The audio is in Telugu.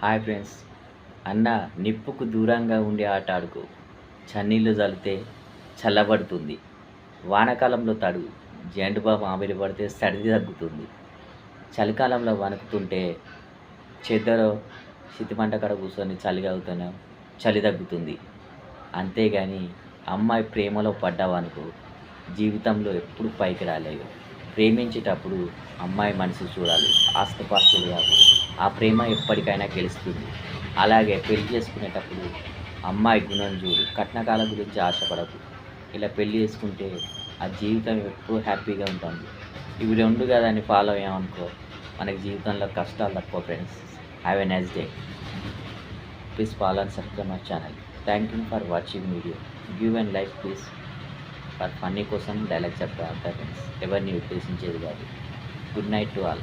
Hi friends. అన్న నిప్పుకు దూరంగా ఉండి ఆట ఆడుకో. చన్నీళ్ళు చల్లితే చల్లబడుతుంది. వానాకాలంలో తడుగు. జెండుబామ్ ఆవిరి పడితే సర్ది తగ్గుతుంది. చలికాలంలో వణుకుతుంటే చెద్దరో చితిమంట కాడ కూర్చొని చలిగాగుతూనే చలి తగ్గుతుంది. అంతేగాని అమ్మాయి ప్రేమలో పడ్డావనుకో జీవితంలో ఎప్పుడు పైకి రాలేవు. ప్రేమించేటప్పుడు అమ్మాయి మనసు చూడాలి, ఆస్తిపాస్తులు కాదు. ఆ ప్రేమ ఎప్పటికైనా గెలుస్తుంది. అలాగే పెళ్లి చేసుకునేటప్పుడు అమ్మాయి గుణం చూడు, కట్నకాల గురించి ఆశపడకు. ఇలా పెళ్లి చేసుకుంటే ఆ జీవితం ఎప్పుడు హ్యాపీగా ఉంటుంది. ఇవి రెండు కదని ఫాలో అయ్యామనుకో మనకి జీవితంలో కష్టాలు తక్కువ friends. Have a nice day. Please follow and subscribe my channel. Thank you for watching video. Give and like please. For funny కోసం డైలాగ్ చెప్తా ఉంటా ఫ్రెండ్స్, ఎవరిని ఉద్దేశించేది కాదు. Good night to all.